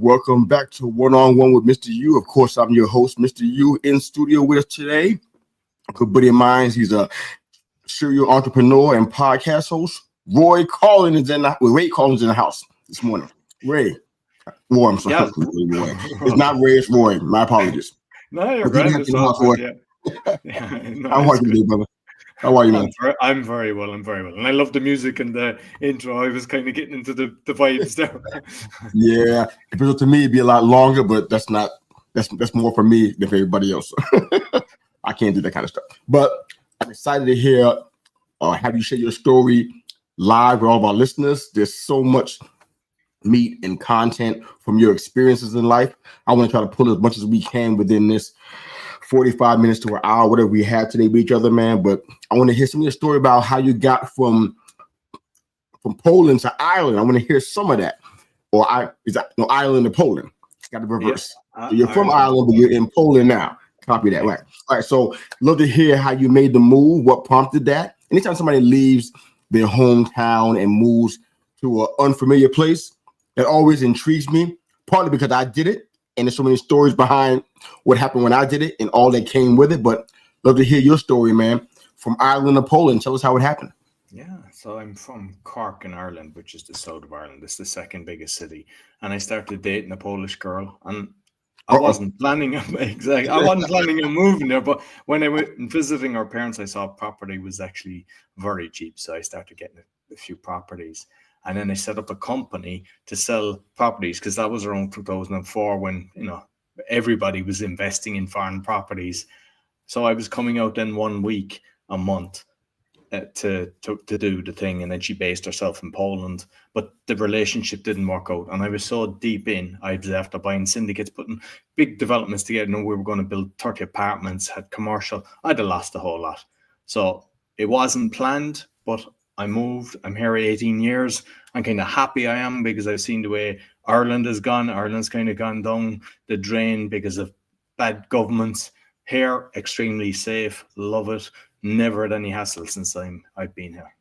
Welcome back to One on One with Mista Yu. Of course, I'm your host, Mista Yu. In studio with us today, a good buddy of mine. He's a serial entrepreneur and podcast host. Ray Coughlan is in the house this morning. Ray. Roy, I'm sorry. Yeah. It's not Ray, it's Roy. My apologies. No, you're right. How are you today, brother? How are you, man? I'm very well. And I love the music and the intro. I was kind of getting into the vibes there. Yeah. If it was to me, it'd be a lot longer, but that's more for me than for everybody else. I can't do that kind of stuff. But I'm excited to hear have you share your story live with all of our listeners. There's so much meat and content from your experiences in life. I want to try to pull as much as we can within this 45 minutes to an hour, whatever we have today with each other, man. But I want to hear some of your story about how you got from Poland to Ireland. I want to hear some of that. Ireland to Poland. Got the reverse. Yeah. So you're from Ireland, but you're in Poland now. Copy that, right? All right. So love to hear how you made the move. What prompted that? Anytime somebody leaves their hometown and moves to an unfamiliar place, that always intrigues me. Partly because I did it, and there's so many stories behind what happened when I did it and all that came with it. But love to hear your story, man. From Ireland to Poland, tell us how it happened. Yeah, so I'm from Cork in Ireland, which is the south of Ireland. It's the second biggest city. And I started dating a Polish girl, and I wasn't planning on moving there. But when I went visiting our parents, I saw property was actually very cheap. So I started getting a few properties. And then I set up a company to sell properties, because that was around 2004 when, everybody was investing in foreign properties. So I was coming out then 1 week a month to do the thing. And then she based herself in Poland, but the relationship didn't work out. And I was so deep in, I was after buying syndicates, putting big developments together. We were going to build 30 apartments, had commercial. I'd have lost a whole lot. So it wasn't planned, but I moved. I'm here 18 years. I'm kind of happy I am, because I've seen the way Ireland has gone. Ireland's kind of gone down the drain because of bad governments. Here, extremely safe. Love it. Never had any hassle since I've been here.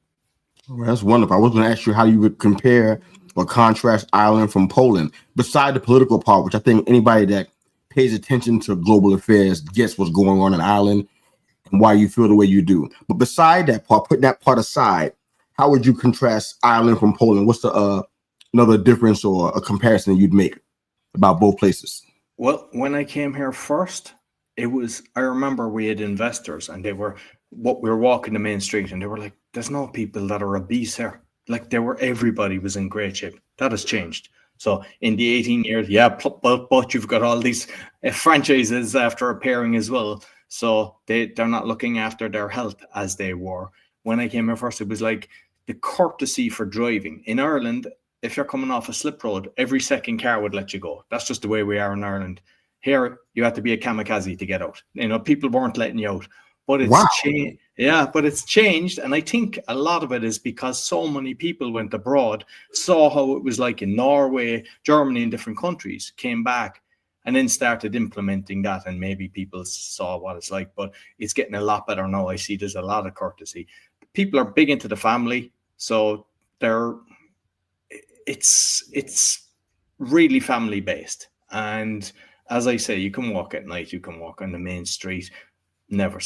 Well, that's wonderful. I was going to ask you how you would compare or contrast Ireland from Poland, beside the political part, which I think anybody that pays attention to global affairs gets what's going on in Ireland and why you feel the way you do. But beside that part, putting that part aside, how would you contrast Ireland from Poland? What's the another difference or a comparison you'd make about both places? Well, when I came here first, I remember we had investors, and we were walking the main street, and they were like, there's no people that are obese here. Like, everybody was in great shape. That has changed. So in the 18 years, but you've got all these franchises after appearing as well. So they're not looking after their health as they were. When I came here first, it was like the courtesy for driving. In Ireland, if you're coming off a slip road, every second car would let you go. That's just the way we are in Ireland. Here, you have to be a kamikaze to get out. People weren't letting you out. But it's changed. Yeah, but it's changed. And I think a lot of it is because so many people went abroad, saw how it was like in Norway, Germany, and different countries, came back, and then started implementing that. And maybe people saw what it's like. But it's getting a lot better now. I see there's a lot of courtesy. People are big into the family, so it's really family based. And as I say, you can walk at night, you can walk on the main street. Never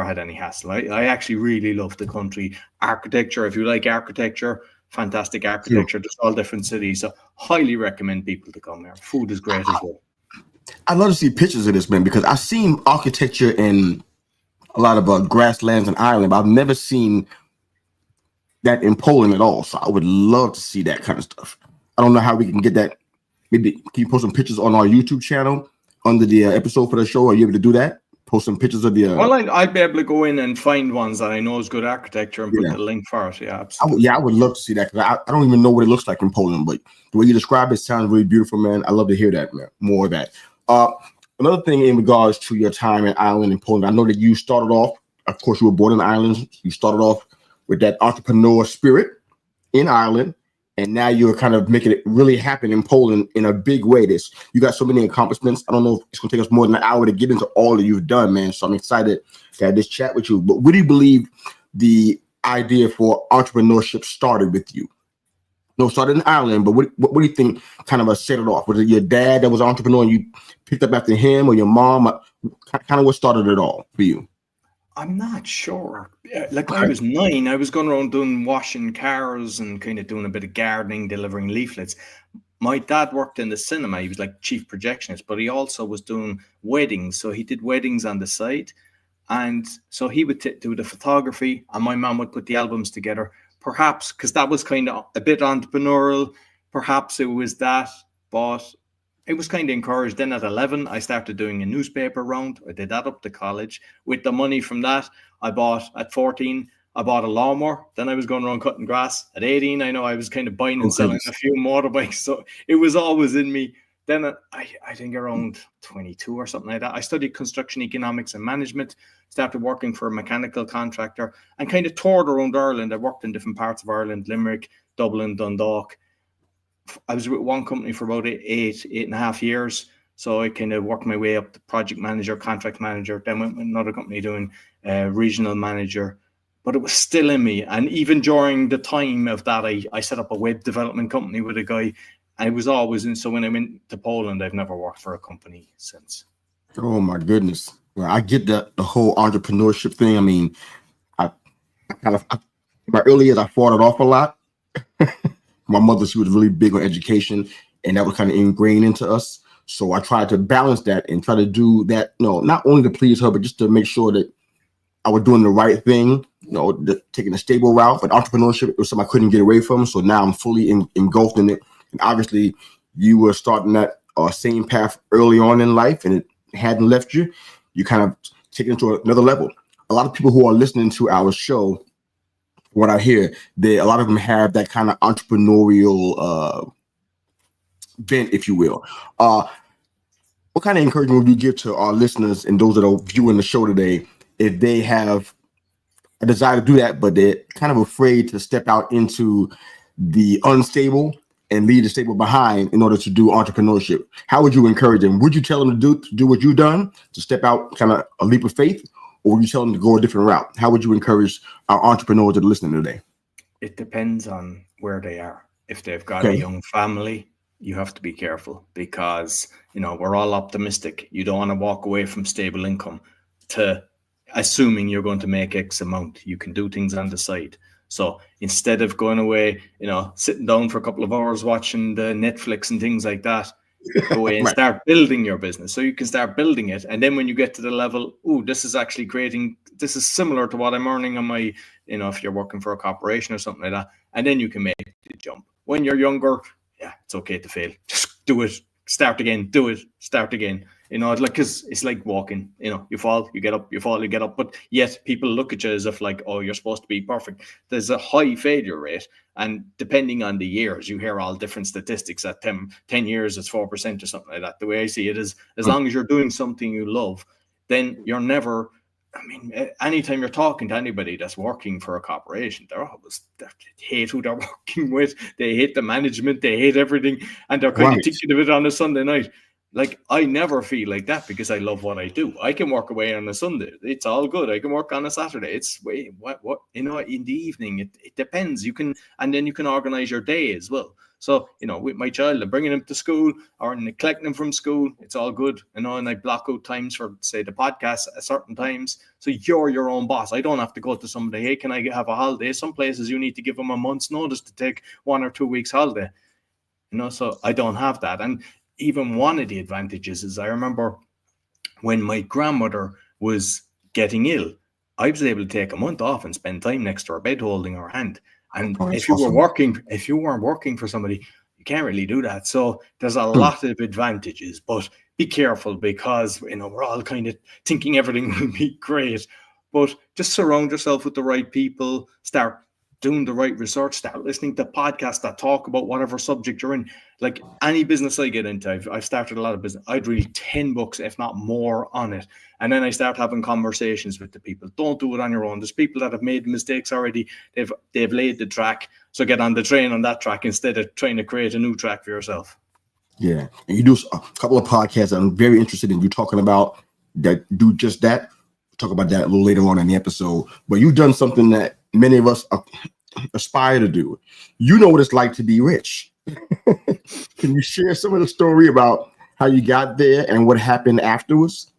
had any hassle. I actually really love the country. Architecture, if you like architecture, fantastic architecture. There's all different cities, so highly recommend people to come here. Food is great as well. I'd love to see pictures of this, man, because I've seen architecture in a lot of grasslands in Ireland, but I've never seen that in Poland at all. So I would love to see that kind of stuff. I don't know how we can get that. Maybe can you post some pictures on our YouTube channel under the episode for the show? Are you able to do that? Post some pictures of the. Well, I'd be able to go in and find ones that I know is good architecture and put the link for it. Yeah, absolutely. I would love to see that, because I don't even know what it looks like in Poland, but the way you describe it sounds really beautiful, man. I love to hear that, man. More of that. Another thing in regards to your time in Ireland and Poland, I know that you started off, of course, you were born in Ireland. You started off with that entrepreneur spirit in Ireland, and now you're kind of making it really happen in Poland in a big way. You got so many accomplishments. I don't know if it's going to take us more than an hour to get into all that you've done, man. So I'm excited to have this chat with you. But where do you believe the idea for entrepreneurship started with you? No, started in Ireland, but what do you think kind of set it off? Was it your dad that was an entrepreneur and you picked up after him, or your mom? Kind of what started it all for you? I'm not sure. Like I was 9, I was going around doing washing cars and kind of doing a bit of gardening, delivering leaflets. My dad worked in the cinema. He was like chief projectionist, but he also was doing weddings. So he did weddings on the side. And so he would do the photography and my mom would put the albums together. Perhaps because that was kind of a bit entrepreneurial. Perhaps it was that, but it was kind of encouraged. Then at 11, I started doing a newspaper round. I did that up to college. With the money from that, at 14, I bought a lawnmower. Then I was going around cutting grass. At 18, I know I was kind of buying and selling a few motorbikes. So it was always in me. Then I think around 22 or something like that, I studied construction economics and management, started working for a mechanical contractor and kind of toured around Ireland. I worked in different parts of Ireland, Limerick, Dublin, Dundalk. I was with one company for about eight and a half years. So I kind of worked my way up to project manager, contract manager, then went with another company doing regional manager. But it was still in me. And even during the time of that, I set up a web development company with a guy. And it was always in. So when I went to Poland, I've never worked for a company since. Oh my goodness! Well, I get the whole entrepreneurship thing. I mean, in my early years, I fought it off a lot. My mother, she was really big on education, and that was kind of ingrained into us. So I tried to balance that and try to do that, not only to please her, but just to make sure that I was doing the right thing, taking a stable route. But entrepreneurship was something I couldn't get away from. So now I'm fully engulfed in it. And obviously, you were starting that same path early on in life, and it hadn't left you. You kind of take it to another level. A lot of people who are listening to our show, what I hear, a lot of them have that kind of entrepreneurial bent, if you will. What kind of encouragement would you give to our listeners and those that are viewing the show today if they have a desire to do that, but they're kind of afraid to step out into the unstable and leave the stable behind in order to do entrepreneurship? How would you encourage them? Would you tell them to do what you've done, to step out, kind of a leap of faith, or would you tell them to go a different route? How would you encourage our entrepreneurs that are listening today? It depends on where they are. If they've got a young family, you have to be careful because, we're all optimistic. You don't want to walk away from stable income to assuming you're going to make X amount. You can do things on the side. So instead of going away, sitting down for a couple of hours watching the Netflix and things like that, go away and start building your business. So you can start building it. And then when you get to the level, this is actually this is similar to what I'm earning on my, if you're working for a corporation or something like that. And then you can make the jump. When you're younger, it's okay to fail. Just do it. Start again. Do it. Start again. Because it's like walking, you fall, you get up, you fall, you get up. But yet people look at you as if like, oh, you're supposed to be perfect. There's a high failure rate. And depending on the years, you hear all different statistics. At 10 years, it's 4% or something like that. The way I see it is, as long as you're doing something you love, then you're never, anytime you're talking to anybody that's working for a corporation, they hate who they're working with. They hate the management. They hate everything. And they're kind of thinking of it on a Sunday night. Like, I never feel like that because I love what I do. I can work away on a Sunday. It's all good. I can work on a Saturday. It's what in the evening. It depends. And then you can organize your day as well. So, with my child, I'm bringing him to school or collecting him from school. It's all good. And I block out times for, say, the podcast at certain times. So you're your own boss. I don't have to go to somebody, hey, can I have a holiday? Some places you need to give them a month's notice to take 1 or 2 weeks holiday. So I don't have that. And even one of the advantages is I remember when my grandmother was getting ill, I was able to take a month off and spend time next to her bed holding her hand. And if you weren't working for somebody, you can't really do that. So there's a lot of advantages, but be careful because, we're all kind of thinking everything will be great, but just surround yourself with the right people, start doing the right research, start listening to podcasts that talk about whatever subject you're in. Like any business I get into, I've started a lot of business. I'd read 10 books, if not more, on it. And then I start having conversations with the people. Don't do it on your own. There's people that have made mistakes already. They've laid the track. So get on the train on that track instead of trying to create a new track for yourself. Yeah. And you do a couple of podcasts I'm very interested in you talking about that do just that. We'll talk about that a little later on in the episode. But you've done something that many of us aspire to do. You know what it's like to be rich. Can you share some of the story about how you got there and what happened afterwards?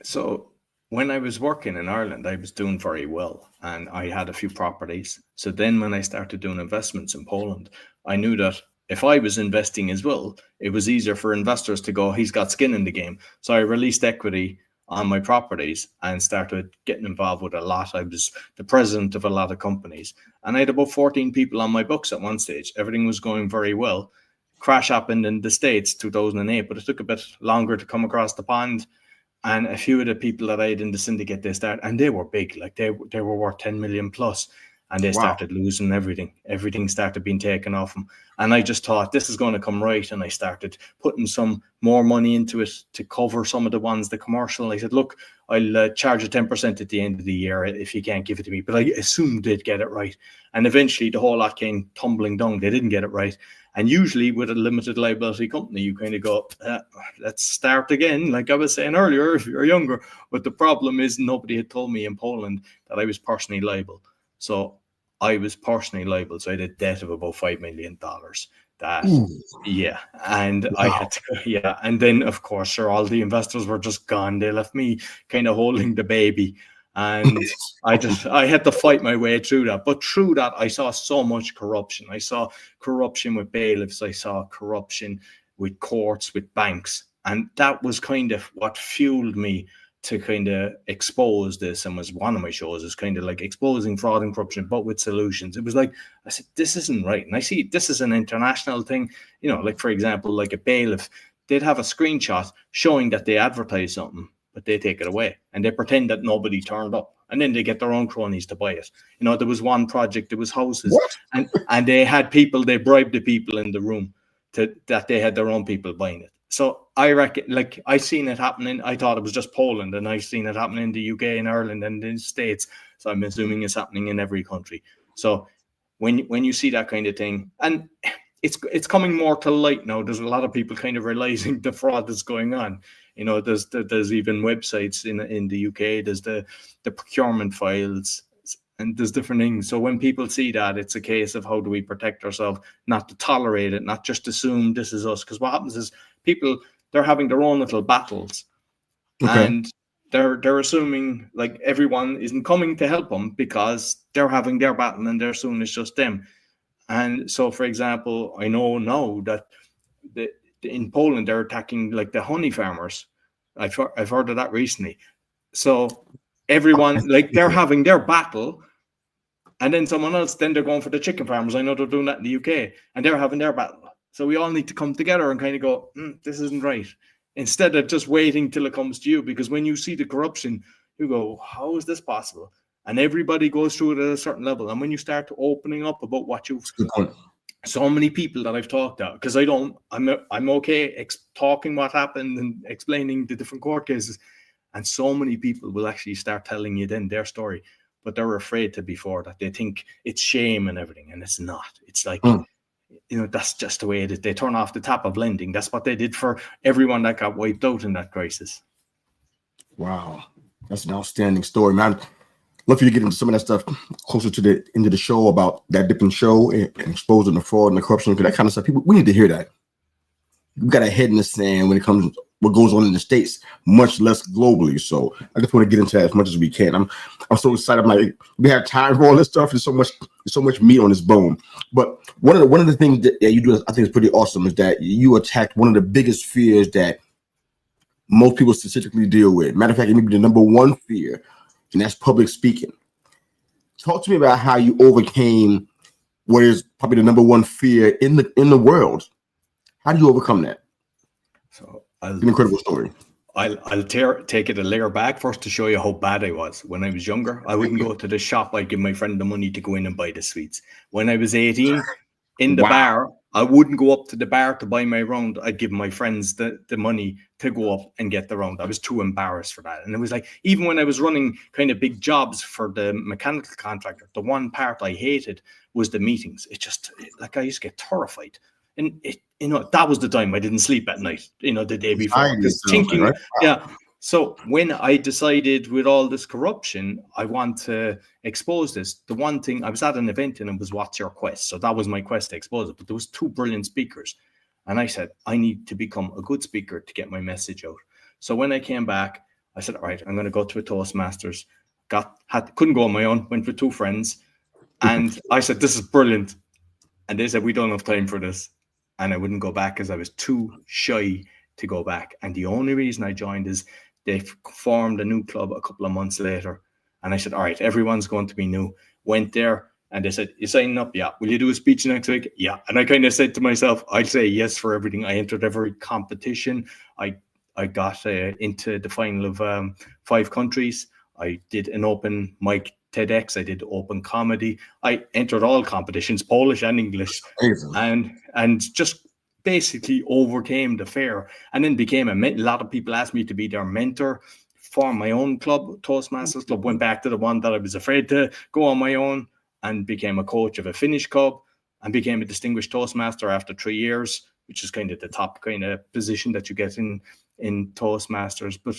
So when I was working in Ireland, I was doing very well and I had a few properties. So then when I started doing investments in Poland, I knew that if I was investing as well, it was easier for investors to go, he's got skin in the game. So I released equity on my properties and started getting involved with a lot. I was the president of a lot of companies and I had about 14 people on my books at one stage. Everything was going very well. Crash happened in the States 2008, but it took a bit longer to come across the pond. And a few of the people that I had in the syndicate, they started, and they were big, like they were worth 10 million plus, and they started losing everything. Everything started being taken off them. And I just thought, this is going to come right. And I started putting some more money into it to cover some of the ones, the commercial. I said, look, I'll charge you 10% at the end of the year if you can't give it to me. But I assumed they'd get it right. And eventually the whole lot came tumbling down. They didn't get it right. And usually with a limited liability company, you kind of go, let's start again. Like I was saying earlier, if you're younger. But the problem is nobody had told me in Poland that I was personally liable. So I was personally liable. So I had a debt of about $5 million. And I had to, and then of course, sure, all the investors were just gone. They left me kind of holding the baby. And I had to fight my way through that. But through that, I saw so much corruption. I saw corruption with bailiffs. I saw corruption with courts, with banks. And that was kind of what fueled me to kind of expose this, and was one of my shows is kind of like exposing fraud and corruption, but with solutions. It was like, I said, this isn't right. And I see this is an international thing, you know, like for example, like a bailiff, they'd have a screenshot showing that they advertise something, but they take it away and they pretend that nobody turned up. And then they get their own cronies to buy it. You know, there was one project, there was houses, and they had people, they bribed the people in the room that they had their own people buying it. So I reckon, like, I seen it happening. I thought it was just Poland, and I seen it happening in the UK and Ireland and in the States. So I'm assuming it's happening in every country. So when you see that kind of thing, and it's coming more to light now. There's a lot of people kind of realizing the fraud that's going on. You know, there's even websites in the UK. There's the procurement files, and there's different things. So when people see that, it's a case of how do we protect ourselves, not to tolerate it, not just assume this is us. Because what happens is people, they're having their own little battles, and they're assuming like everyone isn't coming to help them because they're having their battle and they're assuming it's just them. And so, for example, I know now that in Poland they're attacking like the honey farmers. I've heard of that recently. So everyone, like, they're having their battle, and then someone else, then they're going for the chicken farmers. I know they're doing that in the UK, and they're having their battle. So we all need to come together and kind of go, this isn't right, instead of just waiting till it comes to you. Because when you see the corruption, you go, how is this possible? And everybody goes through it at a certain level. And when you start opening up about what you've, so many people that I've talked to, because I'm okay talking what happened and explaining the different court cases. And so many people will actually start telling you then their story, but they're afraid to before that. They think it's shame and everything, and it's not. It's like, you know, that's just the way it is. They turn off the tap of lending. That's what they did for everyone that got wiped out in that crisis. Wow. That's an outstanding story, man. Love for you to get into some of that stuff closer to the end of the show about that different show and exposing the fraud and the corruption, because that kind of stuff. People, we need to hear that. We got a head in the sand when it comes to what goes on in the States, much less globally. So I just want to get into that as much as we can. I'm so excited. I'm like, we have time for all this stuff. There's so much meat on this bone. But one of the things that you do, I think is pretty awesome, is that you attacked one of the biggest fears that most people statistically deal with. Matter of fact, it may be the number one fear, and that's public speaking. Talk to me about how you overcame what is probably the number one fear in the world. How do you overcome that? So it's an incredible story. I'll take it a layer back first to show you how bad I was. When I was younger, I wouldn't go to the shop. I'd give my friend the money to go in and buy the sweets. When I was 18, in the bar, I wouldn't go up to the bar to buy my round. I'd give my friends the money to go up and get the round. I was too embarrassed for that. And it was like, even when I was running kind of big jobs for the mechanical contractor, the one part I hated was the meetings. Like, I used to get terrified. And that was the time I didn't sleep at night, the day before. Thinking, So when I decided with all this corruption, I want to expose this, the one thing, I was at an event and it was what's your quest? So that was my quest to expose it. But there was two brilliant speakers. And I said, I need to become a good speaker to get my message out. So when I came back, I said, all right, I'm going to go to a Toastmasters. Couldn't go on my own, went with two friends. And I said, this is brilliant. And they said, we don't have time for this. And I wouldn't go back because I was too shy to go back. And the only reason I joined is they formed a new club a couple of months later. And I said, all right, everyone's going to be new. Went there and they said, you signing up? Yeah. Will you do a speech next week? Yeah. And I kind of said to myself, I'll say yes for everything. I entered every competition. I got into the final of 5 countries. I did an open mic TEDx. I did open comedy. I entered all competitions, Polish and English, and just basically overcame the fear, and then became a lot of people asked me to be their mentor. Formed my own club, Toastmasters Club. Went back to the one that I was afraid to go on my own, and became a coach of a Finnish club, and became a distinguished Toastmaster after 3 years, which is kind of the top kind of position that you get in Toastmasters. But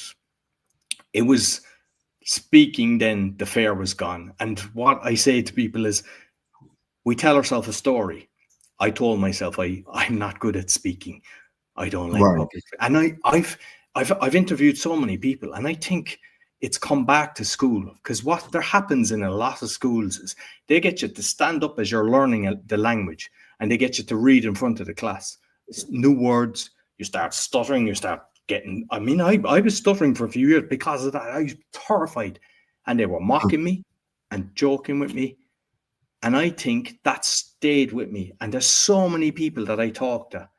it was speaking, then the fear was gone. And what I say to people is, we tell ourselves a story. I told myself I'm not good at speaking. I don't like public. And I've interviewed so many people, and I think it's come back to school, because what there happens in a lot of schools is they get you to stand up as you're learning the language, and they get you to read in front of the class. It's new words, you start stuttering, you start getting, I was stuttering for a few years because of that. I was terrified, and they were mocking me and joking with me. And I think that stayed with me. And there's so many people that I talked to,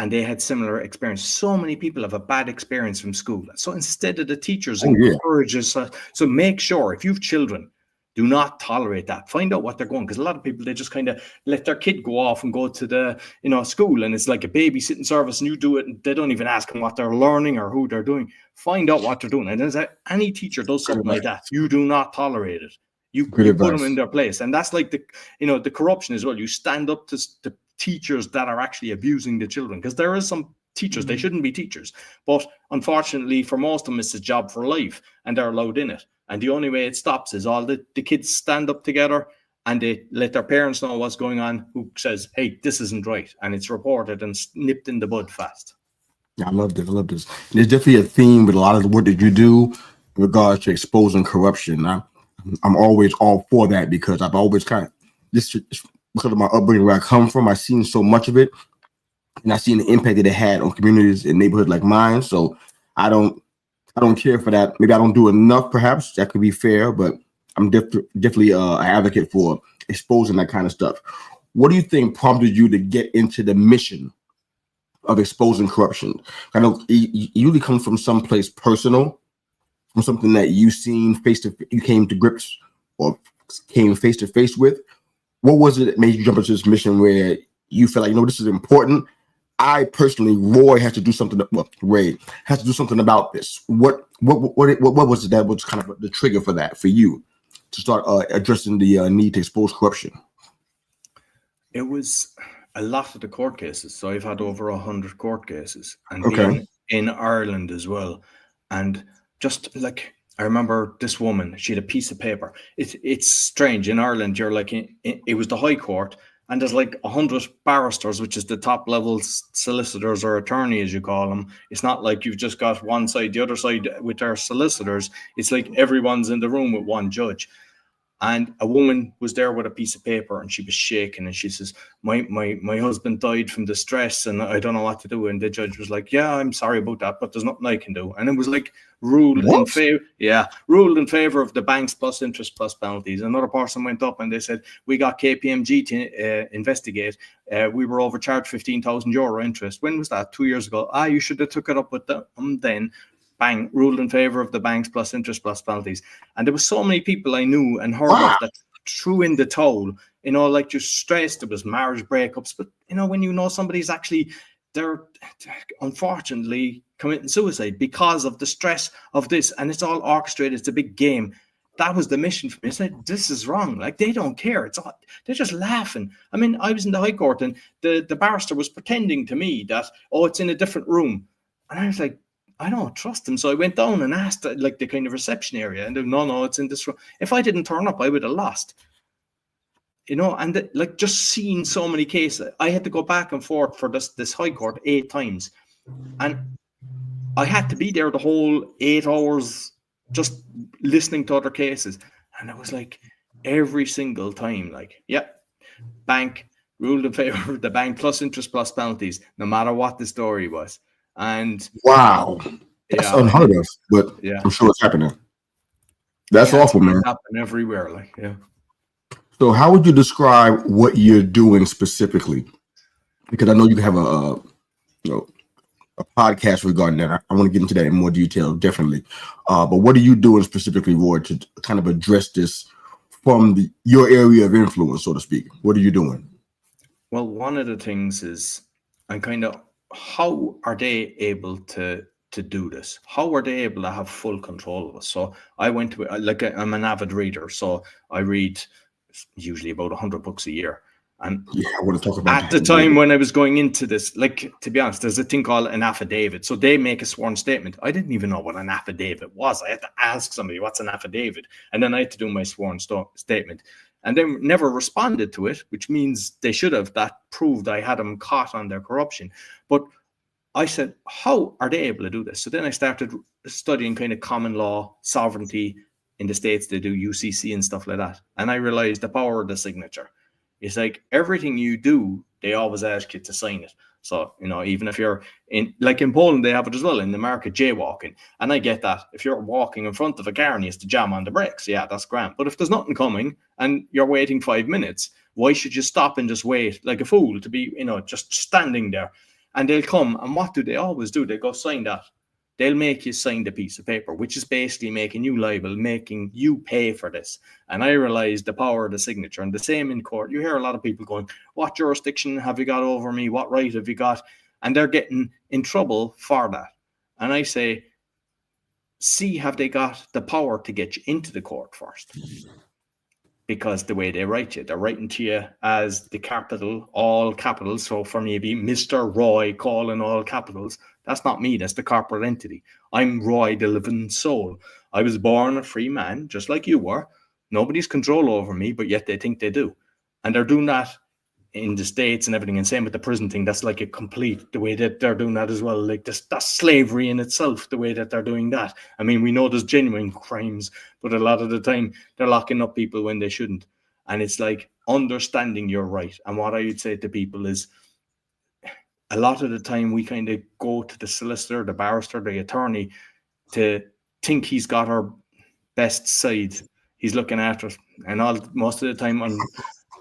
and they had similar experience. So many people have a bad experience from school. So instead of the teachers encourage us, so make sure if you've children, do not tolerate that. Find out what they're going, because a lot of people, they just kind of let their kid go off and go to the school, and it's like a babysitting service, and you do it, and they don't even ask them what they're learning or who they're doing. Find out what they're doing. And as any teacher does something like that, you do not tolerate it. You put them in their place. And that's like the corruption as well. You stand up to the teachers that are actually abusing the children, because there is some teachers, they shouldn't be teachers. But unfortunately, for most of them, it's a job for life, and they're allowed in it. And the only way it stops is all the kids stand up together, and they let their parents know what's going on, who says, hey, this isn't right. And it's reported and nipped in the bud fast. Yeah, I love this. There's definitely a theme with a lot of the work that you do in regards to exposing corruption. I'm always all for that, because I've always kind of, just because of my upbringing where I come from, I've seen so much of it, and I've seen the impact that it had on communities and neighborhoods like mine. So I don't care for that. Maybe I don't do enough, perhaps. That could be fair, but I'm definitely an advocate for exposing that kind of stuff. What do you think prompted you to get into the mission of exposing corruption? I know it usually comes from someplace personal, from something that you've seen you came to grips or came face to face with. What was it that made you jump into this mission where you feel like, this is important? I personally, Roy has to do something. Ray has to do something about this. What was it that was kind of the trigger for that, for you to start addressing the need to expose corruption? It was a lot of the court cases. So I've had over 100 court cases, and being in Ireland as well. And just like, I remember this woman, she had a piece of paper. It's strange. In Ireland, you're like, it was the High Court, and there's like 100 barristers, which is the top level solicitors or attorney, as you call them. It's not like you've just got one side, the other side with their solicitors. It's like everyone's in the room with one judge. And a woman was there with a piece of paper, and she was shaking, and she says, my husband died from the stress, and I don't know what to do. And the judge was like, yeah, I'm sorry about that, but there's nothing I can do. And it was like ruled in favor of the banks plus interest plus penalties. Another person went up and they said, we got KPMG to investigate. We were overcharged €15,000 interest. When was that? 2 years ago. You should have took it up with them then. Bang, ruled in favor of the banks plus interest plus penalties. And there was so many people I knew and heard of that threw in the towel, like just stressed. There was marriage breakups. But, when somebody's actually, they're unfortunately committing suicide because of the stress of this, and it's all orchestrated. It's a big game. That was the mission for me. I said, this is wrong. Like, they don't care. They're just laughing. I mean, I was in the High Court, and the barrister was pretending to me that, it's in a different room. And I was like, I don't trust him. So I went down and asked like the kind of reception area, and no, it's in this room. If I didn't turn up, I would have lost. And like just seeing so many cases, I had to go back and forth for this high court 8 times, and I had to be there the whole 8 hours just listening to other cases. And it was like every single time, like, bank ruled in favor of the bank, plus interest plus penalties, no matter what the story was. And wow, that's unheard of, but I'm sure it's happening. That's awful, man. It's happening everywhere, like, So how would you describe what you're doing specifically? Because I know you have a podcast regarding that. I want to get into that in more detail, definitely. But what are you doing specifically, Roy, to kind of address this from your area of influence, so to speak? What are you doing? Well, one of the things is I'm kind of, how are they able to do this? How are they able to have full control of us? So I went to, like, I'm an avid reader, so I read usually about 100 books a year. And I want to talk about at the time when I was going into this, like, to be honest, there's a thing called an affidavit. So they make a sworn statement. I didn't even know what an affidavit was. I had to ask somebody, what's an affidavit? And then I had to do my sworn statement. And they never responded to it, which means they should have. That proved I had them caught on their corruption. But I said, how are they able to do this? So then I started studying kind of common law, sovereignty. In the States, they do UCC and stuff like that. And I realized the power of the signature. It's like everything you do, they always ask you to sign it. So, even if you're in Poland, they have it as well in the market, jaywalking. And I get that. If you're walking in front of a car and you have to jam on the brakes, that's grand. But if there's nothing coming and you're waiting 5 minutes, why should you stop and just wait like a fool to be, just standing there? And they'll come. And what do they always do? They go sign that. They'll make you sign the piece of paper, which is basically making you liable, making you pay for this. And I realized the power of the signature. And the same in court. You hear a lot of people going, what jurisdiction have you got over me? What right have you got? And they're getting in trouble for that. And I say, see, have they got the power to get you into the court first? Because the way they write you, they're writing to you as the capital, all capitals. So for me, it'd be Mr. Roy calling all capitals. That's not me. That's the corporate entity. I'm Roy, the living soul. I was born a free man, just like you were. Nobody's control over me, but yet they think they do. And they're doing that in the States and everything. And same with the prison thing. That's like a complete, the way that they're doing that as well. Like that's slavery in itself, the way that they're doing that. I mean, we know there's genuine crimes, but a lot of the time they're locking up people when they shouldn't. And it's like understanding your right. And what I would say to people is, a lot of the time we kind of go to the solicitor, the barrister, the attorney to think he's got our best side. He's looking after us. And most of the time,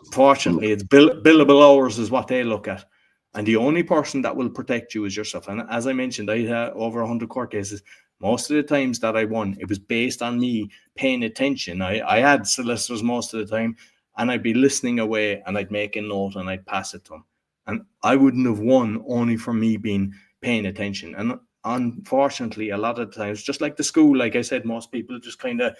unfortunately, it's billable hours is what they look at. And the only person that will protect you is yourself. And as I mentioned, I had over 100 court cases. Most of the times that I won, it was based on me paying attention. I had solicitors most of the time, and I'd be listening away, and I'd make a note, and I'd pass it to them. And I wouldn't have won only from me paying attention. And unfortunately, a lot of times, just like the school, like I said, most people just kind of,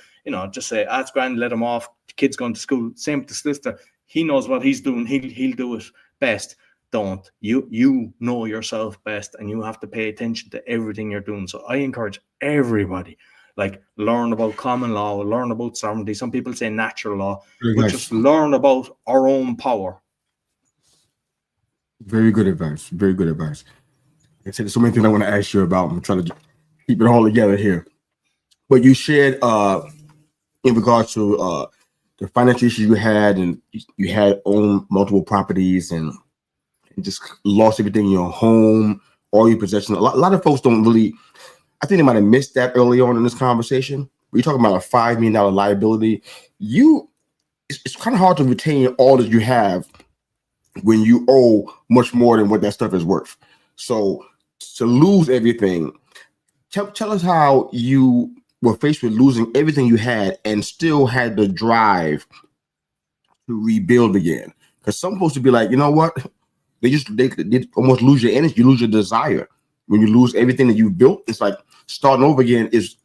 just say, it's grand, let him off. The kid's going to school. Same with the solicitor. He knows what he's doing. He'll do it best. Don't. You know yourself best, and you have to pay attention to everything you're doing. So I encourage everybody, like, learn about common law, learn about sovereignty. Some people say natural law, but just learn about our own power. Very good advice. Very good advice. I said there's so many things I want to ask you about. I'm trying to keep it all together here. But you shared in regards to the financial issues you had, and you had owned multiple properties and just lost everything in your home, all your possessions. A lot of folks don't really, I think they might have missed that early on in this conversation. We're talking about a $5 million liability. It's kind of hard to retain all that you have when you owe much more than what that stuff is worth. So to lose everything, tell us how you were faced with losing everything you had and still had the drive to rebuild again. Because some folks would be like, you know what? They almost lose your energy. You lose your desire. When you lose everything that you've built, it's like starting over again is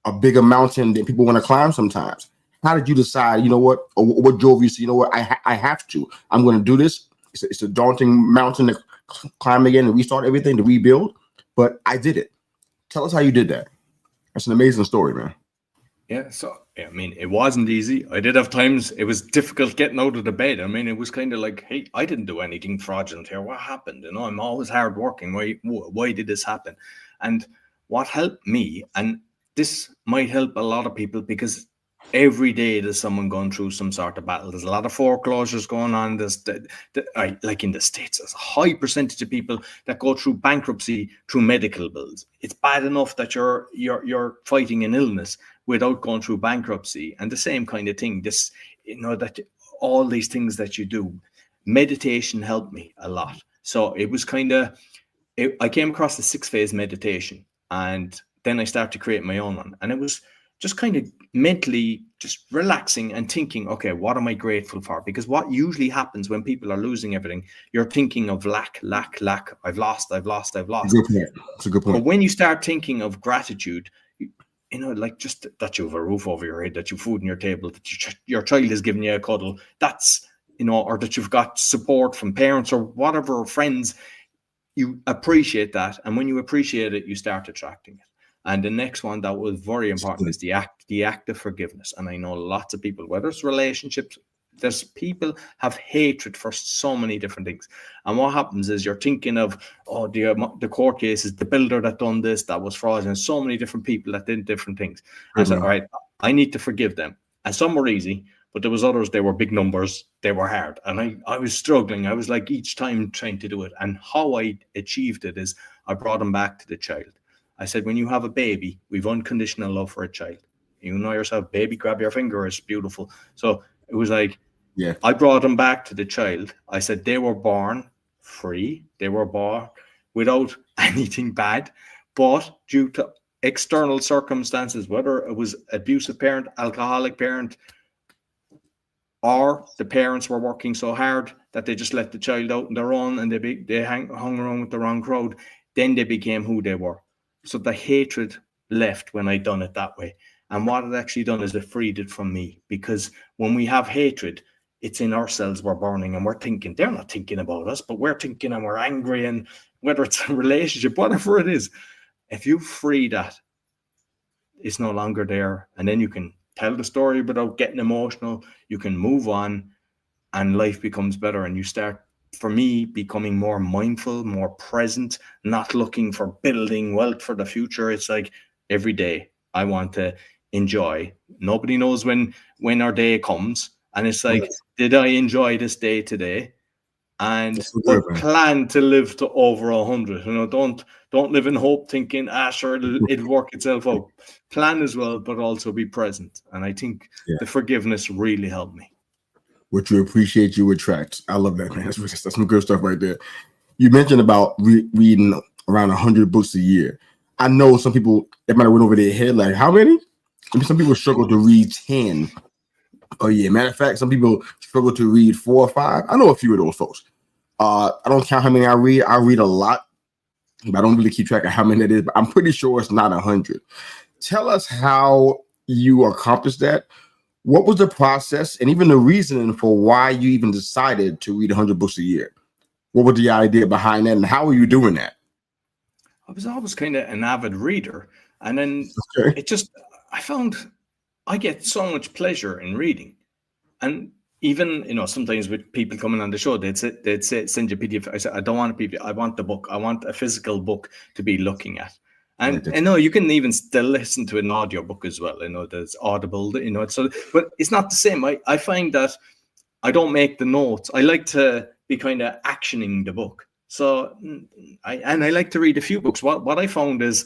a bigger mountain than people want to climb sometimes. How did you decide, you know what, or what drove you to say, you know what, I have to. I'm going to do this. It's a daunting mountain to climb again and restart everything, to rebuild, but I did it. Tell us how you did that. That's an amazing story, man. Yeah, so I mean, it wasn't easy. I did have times it was difficult getting out of the bed. I mean, it was kind of like, hey, I didn't do anything fraudulent here. What happened? You know, I'm always hardworking. Why did this happen? And what helped me, and this might help a lot of people, because every day there's someone going through some sort of battle. There's a lot of foreclosures going on. Like in the States, there's a high percentage of people that go through bankruptcy through medical bills. It's bad enough that you're fighting an illness without going through bankruptcy. And the same kind of thing, this, you know, that all these things that you do, meditation helped me a lot. So it was kind of, I came across the 6-phase meditation, and then I started to create my own one. And it was just kind of mentally just relaxing and thinking, okay, what am I grateful for? Because what usually happens when people are losing everything, you're thinking of lack. I've lost. Good point. That's a good point. But when you start thinking of gratitude, you know, like just that you have a roof over your head, that you have food on your table, that your child is giving you a cuddle, that's, you know, or that you've got support from parents or whatever, friends, you appreciate that. And when you appreciate it, you start attracting it. And the next one that was very important is the act of forgiveness. And I know lots of people, whether it's relationships, there's people have hatred for so many different things. And what happens is you're thinking of, oh, the court cases, the builder that done this, that was fraudulent, so many different people that did different things. And I said, all right, I need to forgive them. And some were easy, but there was others, they were big numbers, they were hard. And I was struggling. I was like each time trying to do it. And how I achieved it is I brought them back to the child. I said, when you have a baby, we've unconditional love for a child. You know yourself, baby, grab your finger, it's beautiful. So it was like, yeah, I brought them back to the child. I said they were born free. They were born without anything bad, but due to external circumstances, whether it was abusive parent, alcoholic parent, or the parents were working so hard that they just let the child out on their own and they hung around with the wrong crowd, then they became who they were. So the hatred left when I done it that way. And what it actually done is it freed it from me, because when we have hatred, it's in ourselves we're burning and we're thinking, they're not thinking about us, but we're thinking and we're angry, and whether it's a relationship, whatever it is, if you free that, it's no longer there. And then you can tell the story without getting emotional. You can move on and life becomes better. And you start, for me, becoming more mindful, more present, not looking for building wealth for the future. It's like every day I want to enjoy. Nobody knows when our day comes. And it's like, did I enjoy this day today? And plan to live to over 100. You know, don't live in hope thinking, sure, it'll work itself out. Plan as well, but also be present. And I think the forgiveness really helped me. What you appreciate, you attract. I love that, man. That's some good stuff right there. You mentioned about reading around 100 books a year. I know some people, that might have went over their head, like, how many? I mean, some people struggle to read 10 a year. Matter of fact, some people struggle to read 4 or 5. I know a few of those folks. I don't count how many I read. I read a lot, but I don't really keep track of how many it is. But I'm pretty sure it's not 100. Tell us how you accomplished that. What was the process and even the reasoning for why you even decided to read 100 books a year? What was the idea behind that, and how are you doing that? I was always kind of an avid reader, and then I found I get so much pleasure in reading. And even, you know, sometimes with people coming on the show, they'd say send you a PDF. I said, I don't want a PDF. I want the book. I want a physical book to be looking at. And I know you can even still listen to an audio book as well. You know, there's Audible, you know, so, but it's not the same. I find that I don't make the notes. I like to be kind of actioning the book. So I like to read a few books. What I found is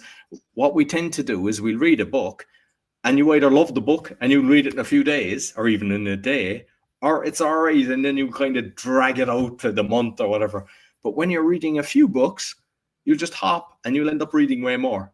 what we tend to do is we'll read a book, and you either love the book and you'll read it in a few days or even in a day, or it's all right, and then you kind of drag it out to the month or whatever. But when you're reading a few books, you just hop and you'll end up reading way more.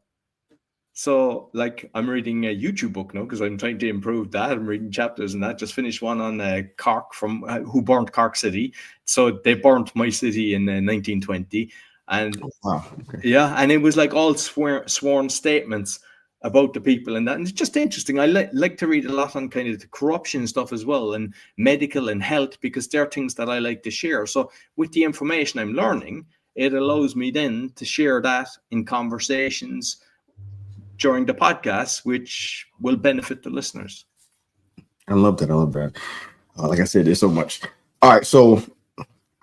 So, like, I'm reading a YouTube book now because I'm trying to improve that. I'm reading chapters and that. Just finished one on Cork, from who burnt Cork City. So they burnt my city in 1920. And and it was like all sworn statements about the people and that. And it's just interesting. I like to read a lot on kind of the corruption stuff as well, and medical and health, because they're things that I like to share. So with the information I'm learning, it allows me then to share that in conversations during the podcast, which will benefit the listeners. I love that. I love that. Like I said, there's so much. All right, so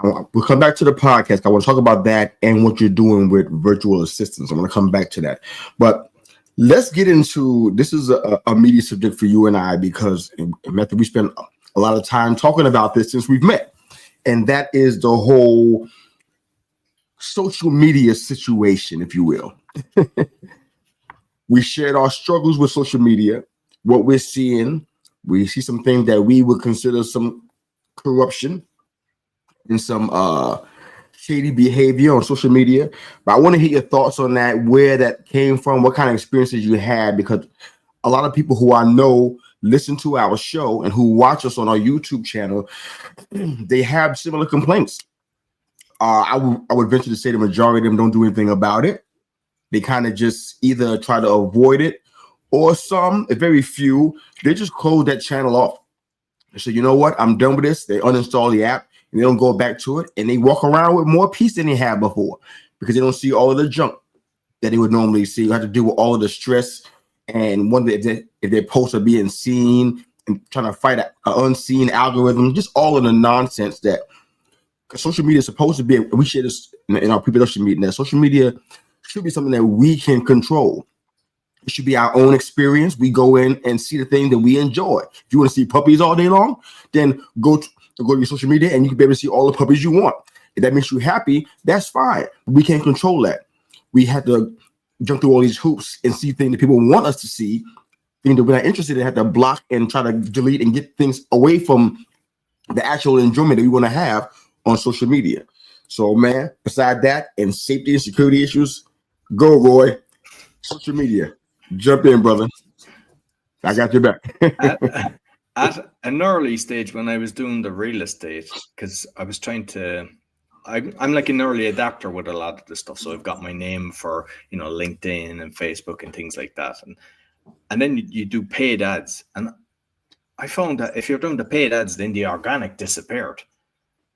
we'll come back to the podcast. I want to talk about that and what you're doing with virtual assistants. I'm going to come back to that. But let's get into, this is a media subject for you and I, because Matthew, we spent a lot of time talking about this since we've met. And that is the whole social media situation, if you will. We shared our struggles with social media, what we're seeing. We see some things that we would consider some corruption and some shady behavior on social media. But I want to hear your thoughts on that, where that came from, what kind of experiences you had, because a lot of people who I know listen to our show and who watch us on our YouTube channel, they have similar complaints. I would venture to say the majority of them don't do anything about it. They kind of just either try to avoid it, or some, very few, they just close that channel off. They say, you know what, I'm done with this. They uninstall the app and they don't go back to it. And they walk around with more peace than they had before, because they don't see all of the junk that they would normally see. You have to deal with all of the stress and wonder if their posts are being seen, and trying to fight an unseen algorithm, just all of the nonsense that social media is supposed to be. We share this in our pre-production meeting, that social media should be something that we can control. It should be our own experience. We go in and see the thing that we enjoy. If you want to see puppies all day long, then go to your social media and you can be able to see all the puppies you want. If that makes you happy, that's fine. We can't control that. We have to jump through all these hoops and see things that people want us to see, things that we're not interested in, have to block and try to delete and get things away from the actual enjoyment that we want to have on social media. So, man, beside that and safety and security issues, go, Roy. Social media. Jump in, brother. I got your back. At an early stage when I was doing the real estate, because I was trying to, I'm like an early adapter with a lot of this stuff. So I've got my name for, LinkedIn and Facebook and things like that. And then you do paid ads. And I found that if you're doing the paid ads, then the organic disappeared.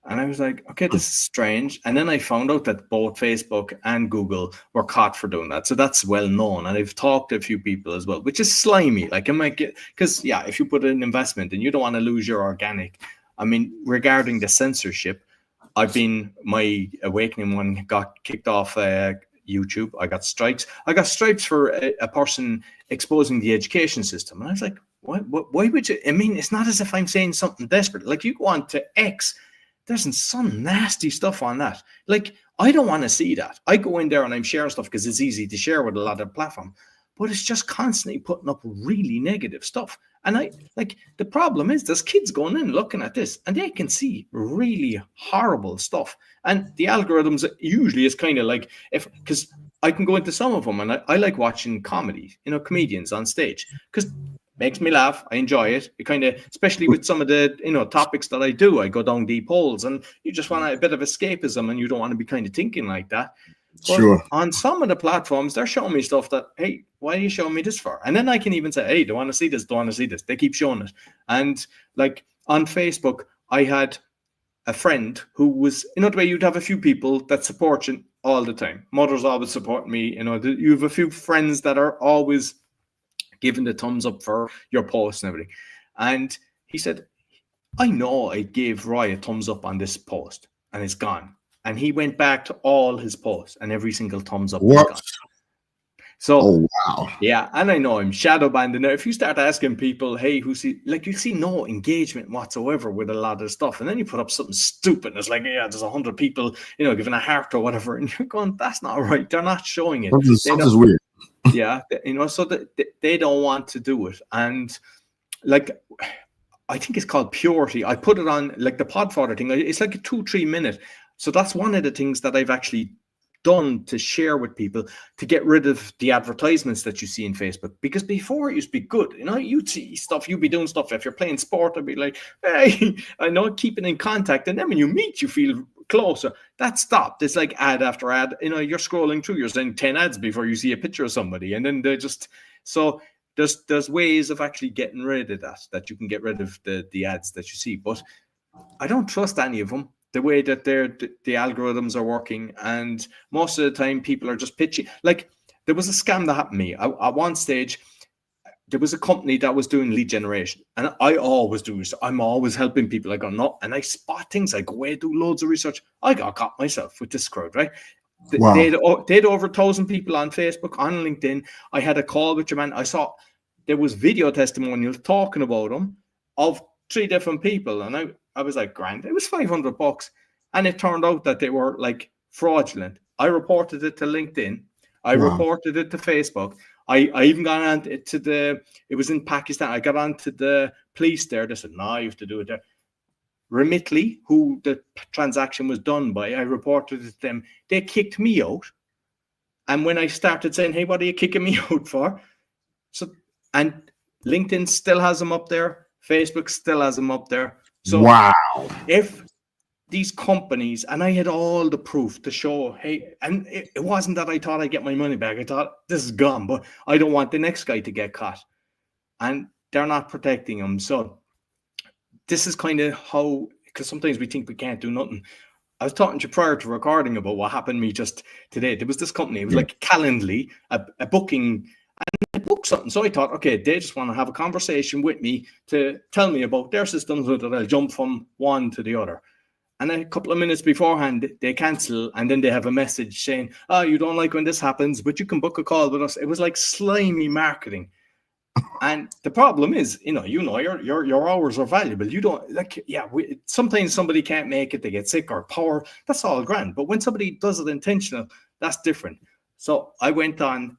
And I was like, okay, this is strange. And then I found out that both Facebook and Google were caught for doing that. So that's well known. And I've talked to a few people as well, which is slimy. Like, I might get, because if you put an investment and you don't want to lose your organic. I mean, regarding the censorship, my Awakening one got kicked off YouTube. I got strikes. I got stripes for a person exposing the education system. And I was like, why would you? I mean, it's not as if I'm saying something desperate. Like, you go on to X, there's some nasty stuff on that. Like, I don't want to see that. I go in there and I'm sharing stuff because it's easy to share with a lot of platforms, but it's just constantly putting up really negative stuff. And the problem is there's kids going in looking at this and they can see really horrible stuff. And the algorithms usually is kind of like, because I can go into some of them and I like watching comedy, comedians on stage, because makes me laugh. I enjoy it. It kind of, especially with some of the, topics that I do, I go down deep holes and you just want a bit of escapism and you don't want to be kind of thinking like that. But sure. On some of the platforms, they're showing me stuff that, hey, why are you showing me this for? And then I can even say, hey, do you want to see this? Do you want to see this? They keep showing it. And like on Facebook, I had a friend who was, the way you'd have a few people that support you all the time. Mother's always supporting me. You have a few friends that are always giving the thumbs up for your posts and everything. And he said, I know I gave Roy a thumbs up on this post and it's gone. And he went back to all his posts and every single thumbs up was gone. So, wow. Yeah. And I know I'm shadow banning. If you start asking people, hey, you see no engagement whatsoever with a lot of stuff. And then you put up something stupid. And it's like, there's 100 people, giving a heart or whatever. And you're going, that's not right. They're not showing it. Something's weird. Yeah, so that they don't want to do it. And like, I think it's called Purity. I put it on like the Podfather thing. It's like a 2-3 minute. So that's one of the things that I've actually done to share with people to get rid of the advertisements that you see in Facebook. Because before it used to be good, you'd see stuff, you'd be doing stuff. If you're playing sport, I'd be like, hey, I know, keeping in contact. And then when you meet, you feel closer. That stopped. It's like ad after ad. You're scrolling through, you're saying 10 ads before you see a picture of somebody. And then they just, so there's ways of actually getting rid of that you can get rid of the ads that you see. But I don't trust any of them. The way that the algorithms are working, and most of the time people are just pitching. Like, there was a scam that happened to me. At one stage, there was a company that was doing lead generation, and I always do research. I'm always helping people. I go, no, and I spot things. I go away, do loads of research. I got caught myself with this crowd, right? Wow. They had over 1,000 people on Facebook, on LinkedIn. I had a call with your man. I saw there was video testimonials talking about them of 3 different people, and I was like, grand. It was $500, and it turned out that they were like fraudulent. I reported it to LinkedIn. I reported it to Facebook. I even got on to it was in Pakistan. I got on to the police there. They said, no, you have to do it there. Remitly, who the transaction was done by, I reported it to them. They kicked me out. And when I started saying, hey, what are you kicking me out for? So, and LinkedIn still has them up there. Facebook still has them up there. So wow. If these companies, and I had all the proof to show, hey, and it wasn't that I thought I'd get my money back. I thought this is gone, but I don't want the next guy to get caught. And they're not protecting them. So this is kind of how, because sometimes we think we can't do nothing. I was talking to you prior to recording about what happened to me just today. There was this company, it was like Calendly, a booking, and I booked something. So I thought, okay, they just want to have a conversation with me to tell me about their systems so that I'll jump from one to the other. And a couple of minutes beforehand, they cancel, and then they have a message saying, oh, you don't like when this happens, but you can book a call with us. It was like slimy marketing. And the problem is, your hours are valuable. You don't sometimes somebody can't make it, they get sick or power. That's all grand. But when somebody does it intentional, that's different. So I went on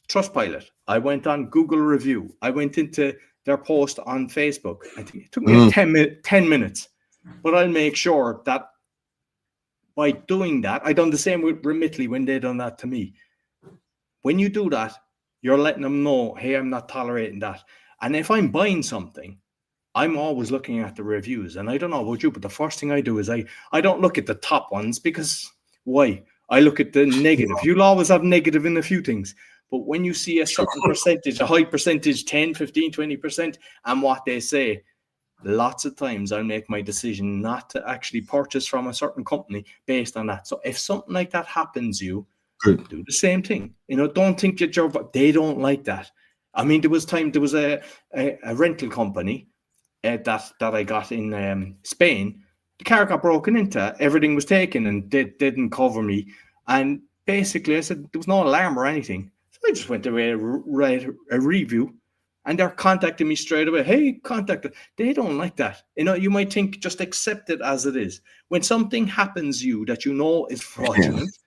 Trustpilot. I went on Google Review. I went into their post on Facebook. I think it took me 10 minutes. But I'll make sure that by doing that, I done the same with Remitly when they done that to me. When you do that, you're letting them know, hey, I'm not tolerating that. And if I'm buying something, I'm always looking at the reviews. And I don't know about you, but the first thing I do is I don't look at the top ones, because why? I look at the negative. You'll always have negative in a few things. But when you see a certain percentage, a high percentage, 10, 15, 20%, and what they say, lots of times I'll make my decision not to actually purchase from a certain company based on that. So if something like that happens, do the same thing. Don't think that they don't like that. I mean, there was a rental company that I got in Spain. The car got broken into, everything was taken, and they didn't cover me. And basically I said there was no alarm or anything. So I just went away, write a review. And they're contacting me straight away. Hey, contact it. They don't like that. You might think just accept it as it is. When something happens that is fraudulent,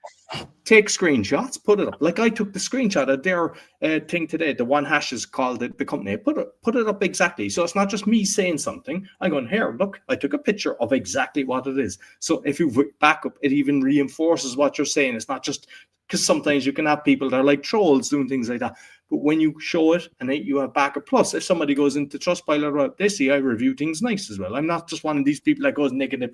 take screenshots, put it up. Like I took the screenshot of their thing today. The One Hash is called the company. Put it up exactly. So it's not just me saying something. I'm going, here, look, I took a picture of exactly what it is. So if you back up, it even reinforces what you're saying. It's not just, because sometimes you can have people that are like trolls doing things like that. But when you show it and you have backup, plus if somebody goes into Trustpilot, they see I review things nice as well. I'm not just one of these people that goes negative.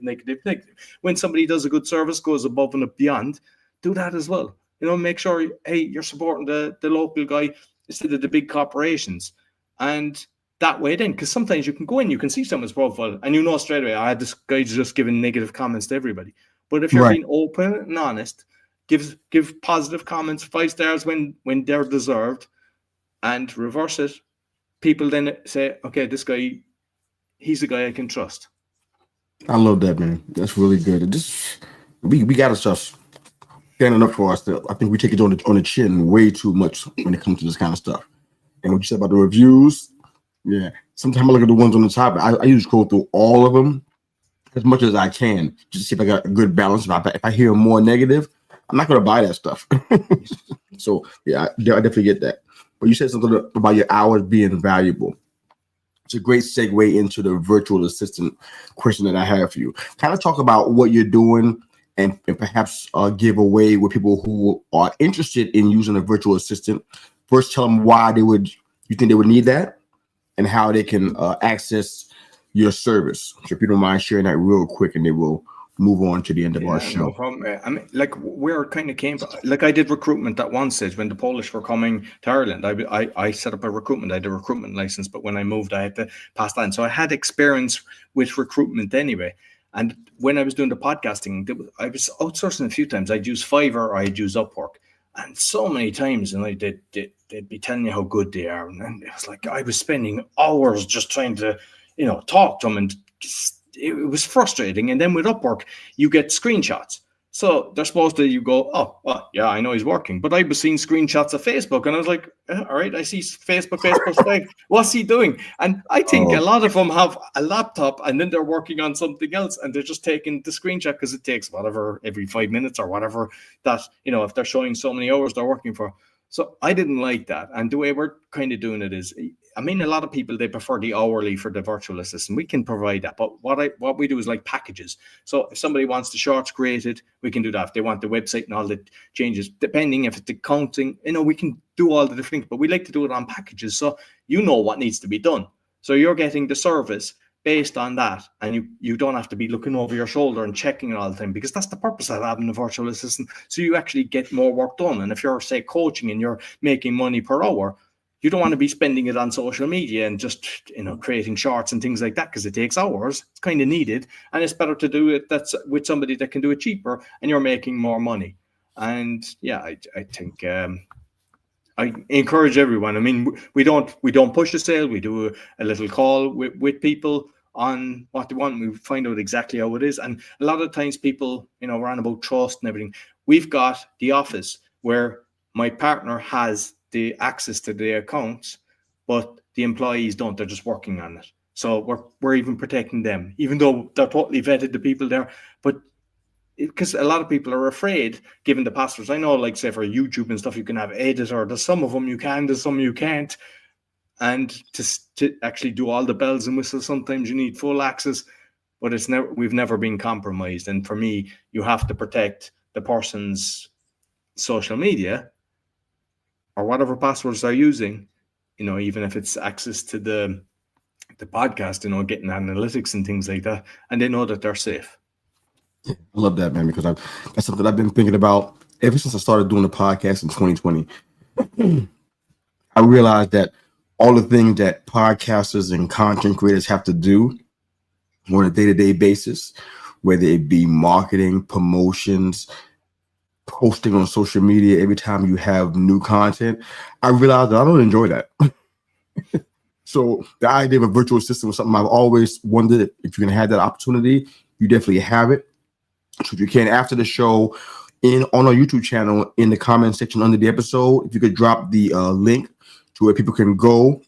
When somebody does a good service, goes above and beyond, do that as well. Make sure, hey, you're supporting the local guy instead of the big corporations. And that way then, because sometimes you can go in, you can see someone's profile and straight away, I had this guy just giving negative comments to everybody. But if you're being open and honest, give positive comments, 5 stars when they're deserved, and reverse it, people then say, okay, this guy, he's a guy I can trust. I love that, man. That's really good. We got to start standing up for ourselves. I think we take it on the chin way too much when it comes to this kind of stuff. And what you said about the reviews, yeah. Sometimes I look at the ones on the top. I usually go through all of them as much as I can, just to see if I got a good balance. If I hear more negative, I'm not going to buy that stuff. So yeah, I definitely get that. But you said something about your hours being valuable. It's a great segue into the virtual assistant question that I have for you. Kind of talk about what you're doing and perhaps give away with people who are interested in using a virtual assistant. First, tell them why you think they would need that and how they can access your service. So if you don't mind sharing that real quick, and they will move on to the end of our show. No problem. I mean, like where it kind of came from, like I did recruitment at one stage when the Polish were coming to Ireland. I set up a recruitment. I had a recruitment license, but when I moved, I had to pass that on. So I had experience with recruitment anyway. And when I was doing the podcasting, I was outsourcing a few times. I'd use Fiverr or I'd use Upwork. And so many times, and they'd be telling you how good they are, and it was like I was spending hours just trying to, talk to them, and it was frustrating. And then with Upwork, you get screenshots. So they're supposed to, you go, oh, well, yeah, I know he's working. But I was seeing screenshots of Facebook, and I was like, all right, I see Facebook's like, what's he doing? And I think a lot of them have a laptop, and then they're working on something else, and they're just taking the screenshot because it takes whatever, every 5 minutes or whatever, that, if they're showing so many hours they're working for. So I didn't like that. And the way we're kind of doing it is, a lot of people, they prefer the hourly for the virtual assistant. We can provide that. But what we do is like packages. So if somebody wants the shorts created, we can do that. If they want the website and all the changes, depending if it's accounting, we can do all the different things. But we like to do it on packages. So you know what needs to be done. So you're getting the service based on that, and you don't have to be looking over your shoulder and checking it all the time, because that's the purpose of having a virtual assistant. So you actually get more work done. And if you're, say, coaching and you're making money per hour, you don't want to be spending it on social media and just, creating shorts and things like that, because it takes hours. It's kind of needed, and it's better to do it that's with somebody that can do it cheaper, and you're making more money. And yeah, I think I encourage everyone. We don't push the sale. We do a little call with people on what they want. We find out exactly how it is. And a lot of times people, we're on about trust and everything. We've got the office where my partner has the access to the accounts, but the employees don't. They're just working on it. So we're even protecting them, even though they're totally vetted, the people there. But because a lot of people are afraid giving the passwords. I know, like, say, for YouTube and stuff, you can have editor. There's some of them you can, there's some you can't. And to actually do all the bells and whistles, sometimes you need full access. But we've never been compromised. And for me, you have to protect the person's social media or whatever passwords they're using, even if it's access to the podcast, getting analytics and things like that, and they know that they're safe. I love that, man, because that's something I've been thinking about ever since I started doing the podcast in 2020. I realized that all the things that podcasters and content creators have to do on a day-to-day basis, whether it be marketing, promotions, posting on social media every time you have new content, I realized that I don't enjoy that. So the idea of a virtual assistant was something I've always wondered if you're going to have that opportunity. You definitely have it. So if you can, after the show, on our YouTube channel, in the comment section under the episode, if you could drop the link to where people can go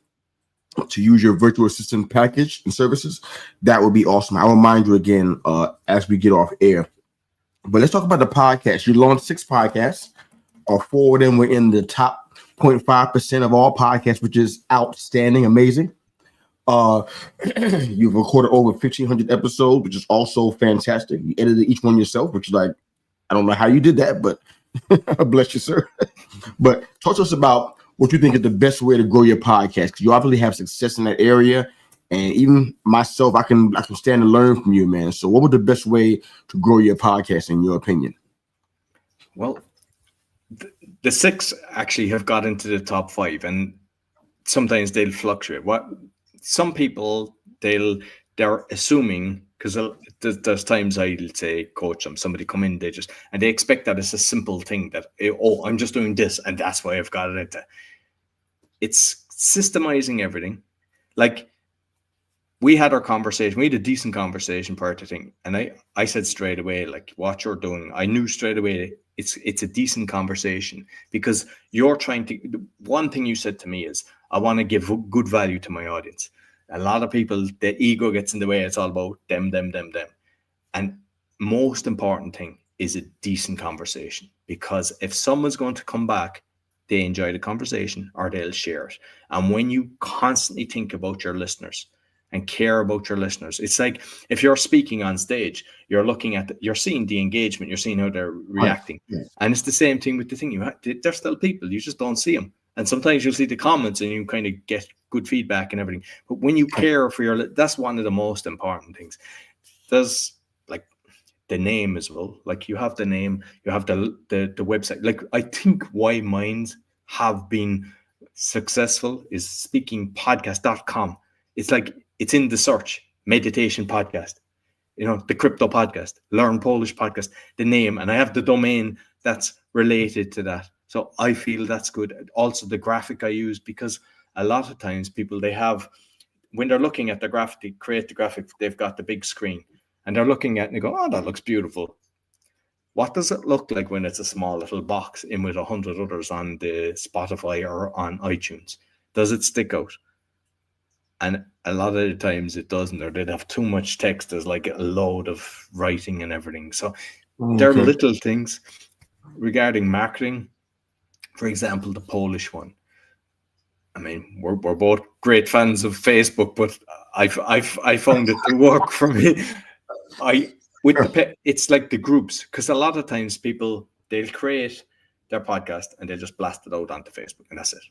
to use your virtual assistant package and services, that would be awesome. I will remind you again as we get off air. But let's talk about the podcast. You launched 6 podcasts. 4 of them were in the top 0.5% of all podcasts, which is outstanding, amazing. You've recorded over 1,500 episodes, which is also fantastic. You edited each one yourself, which is like, I don't know how you did that, but bless you, sir. But talk to us about what you think is the best way to grow your podcast, because you obviously have success in that area. And even myself, I can stand and learn from you, man. So what would the best way to grow your podcast, in your opinion? Well, the 6 actually have got into the top 5, and sometimes they'll fluctuate. Some people, they're assuming, because there's times I'll say, coach them, somebody come in, they expect that it's a simple thing that, I'm just doing this and that's why I've got it into. It's systemizing everything. Like, we had our conversation, we had a decent conversation prior to thing, and I said straight away, like, what you're doing, I knew straight away it's a decent conversation, because you're trying to, one thing you said to me is, I want to give good value to my audience. A lot of people, the ego gets in the way. It's all about them. And most important thing is a decent conversation, because if someone's going to come back, they enjoy the conversation or they'll share it. And when you constantly think about your listeners and care about your listeners, it's like if you're speaking on stage, you're seeing the engagement, you're seeing how they're reacting. Yes. And it's the same thing with the thing. They're still people, you just don't see them. And sometimes you'll see the comments and you kind of get good feedback and everything. But when you care for that's one of the most important things. There's like the name as well. Like, you have the name, you have the website. Like, I think why mine have been successful is speakingpodcast.com. It's like, it's in the search, meditation podcast, the crypto podcast, learn Polish podcast, the name, and I have the domain that's related to that. So I feel that's good. Also, the graphic I use, because a lot of times people, they have, when they're looking at the graphic, they create the graphic, they've got the big screen and they're looking at it and they go, oh, that looks beautiful. What does it look like when it's a small little box in with 100 others on the Spotify or on iTunes? Does it stick out? And a lot of the times it doesn't, or they'd have too much text. There's like a load of writing and everything. So there are little things regarding marketing. For example, the Polish one. I mean, we're both great fans of Facebook, but I found it to work for me. It's like the groups, because a lot of times people, they'll create their podcast and they'll just blast it out onto Facebook, and that's it.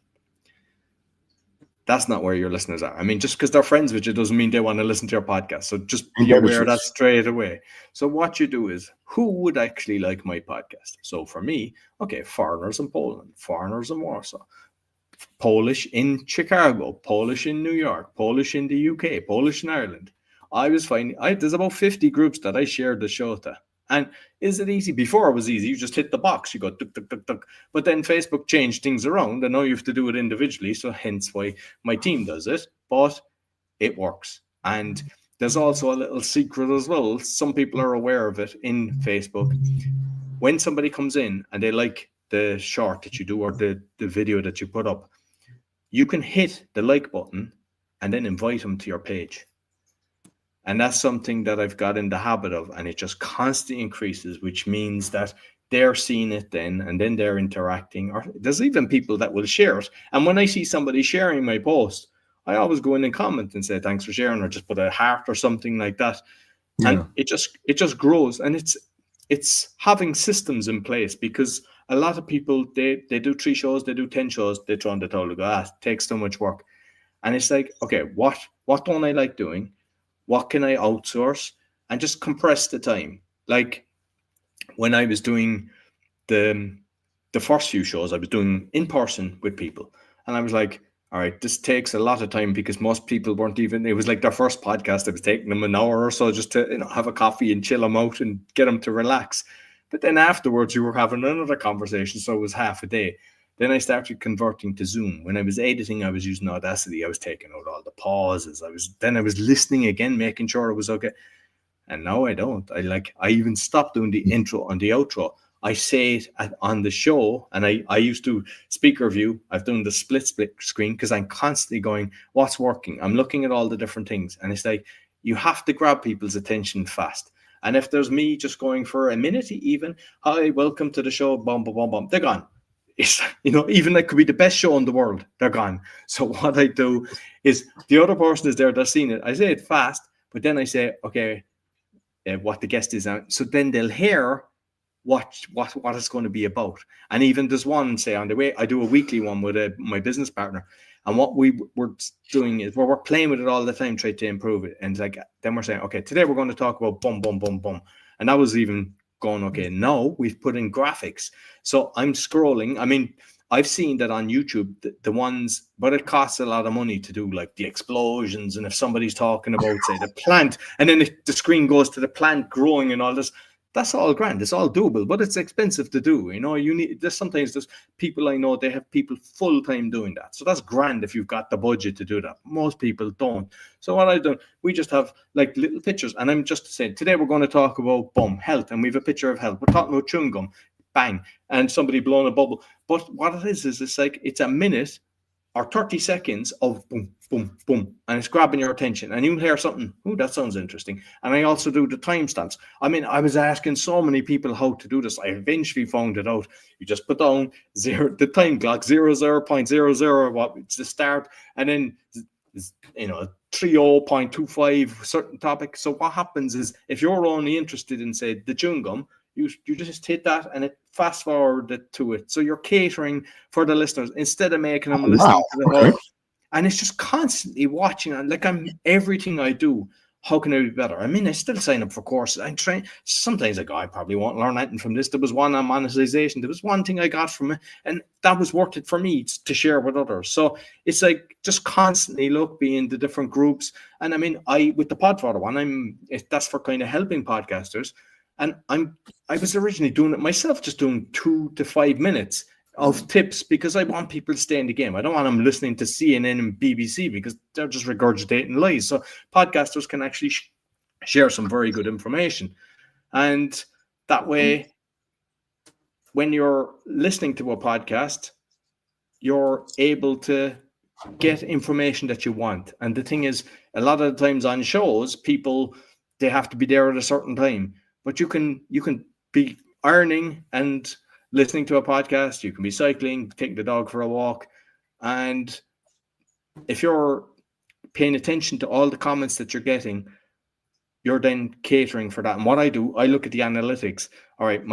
That's not where your listeners are. I mean, just because they're friends with you doesn't mean they want to listen to your podcast. So just be aware of that straight away. So what you do is, who would actually like my podcast? So for me, okay, foreigners in Poland, foreigners in Warsaw, Polish in Chicago, Polish in New York, Polish in the UK, Polish in Ireland. I was finding there's about 50 groups that I shared the show to. And is it easy? Before it was easy. You just hit the box. You go, tuk, tuk, tuk, tuk. But then Facebook changed things around. And now you have to do it individually. So hence why my team does it. But it works. And there's also a little secret as well. Some people are aware of it in Facebook. When somebody comes in and they like the short that you do or the video that you put up, you can hit the like button and then invite them to your page. And that's something that I've got in the habit of, and it just constantly increases, which means that they're seeing it then, and then they're interacting. Or there's even people that will share it. And when I see somebody sharing my post, I always go in and comment and say, thanks for sharing, or just put a heart or something like that. Yeah. And it just grows. And it's having systems in place, because a lot of people, they do 3 shows, they do 10 shows, they throw on the towel and go, it takes so much work. And it's like, okay, what don't I like doing? What can I outsource? And just compress the time. Like when I was doing the first few shows, I was doing in person with people. And I was like, all right, this takes a lot of time, because most people weren't even, it was like their first podcast. It was taking them an hour or so just to have a coffee and chill them out and get them to relax. But then afterwards, you were having another conversation. So it was half a day. Then I started converting to Zoom. When I was editing, I was using Audacity. I was taking out all the pauses. I was listening again, making sure it was okay. And now I don't. I even stopped doing the intro and the outro. I say it on the show, and I used to speaker view. I've done the split screen, because I'm constantly going, what's working? I'm looking at all the different things. And it's like, you have to grab people's attention fast. And if there's me just going for a minute even, hi, welcome to the show, bum, bum, bum, bum, they're gone. It's, even that could be the best show in the world, they're gone. So what I do is, the other person is there, they're seeing it. I say it fast, but then I say, okay, what the guest is on. So then they'll hear what it's going to be about. And even there's one, say, on the way, I do a weekly one with my business partner. And what we're doing is we're playing with it all the time, trying to improve it. And it's like, then we're saying, okay, today we're going to talk about boom, boom, boom, boom. And that was even going, okay, now we've put in graphics. So I'm scrolling. I mean, I've seen that on YouTube, the ones, but it costs a lot of money to do, like the explosions. And if somebody's talking about, say, the plant, and then the screen goes to the plant growing and all this, that's all grand. It's all doable, but it's expensive to do. Sometimes there's people I know, they have people full time doing that. So that's grand if you've got the budget to do that. Most people don't. So what I've done, we just have like little pictures, and I'm just saying, today we're going to talk about health, and we have a picture of health. We're talking about chewing gum, bang, and somebody blowing a bubble. But what it is it's like, it's a minute or 30 seconds of boom, boom, boom, and it's grabbing your attention, and you hear something, that sounds interesting. And I also do the timestamps. I mean, I was asking so many people how to do this. I eventually found it out. You just put down the time clock, 00.00, what it's the start, and then 30.25 certain topic. So what happens is, if you're only interested in, say, the chewing gum, you just hit that and it fast forwarded to it. So you're catering for the listeners instead of making them listening to the whole. And it's just constantly watching. And like, everything I do, how can I be better? I mean, I still sign up for courses. I train. Sometimes I go, I probably won't learn anything from this. There was one on monetization. There was one thing I got from it, and that was worth it for me to share with others. So it's like, just constantly be in the different groups. And I mean, with the Podfather one, that's for kind of helping podcasters. And I was originally doing it myself, just doing 2 to 5 minutes of tips, because I want people to stay in the game. I don't want them listening to CNN and BBC because they're just regurgitating lies. So podcasters can actually share some very good information. And that way, when you're listening to a podcast, you're able to get information that you want. And the thing is, a lot of the times on shows, people, they have to be there at a certain time. But you can be ironing and listening to a podcast. You can be cycling, taking the dog for a walk. And if you're paying attention to all the comments that you're getting, you're then catering for that. And what I do, I look at the analytics. All right,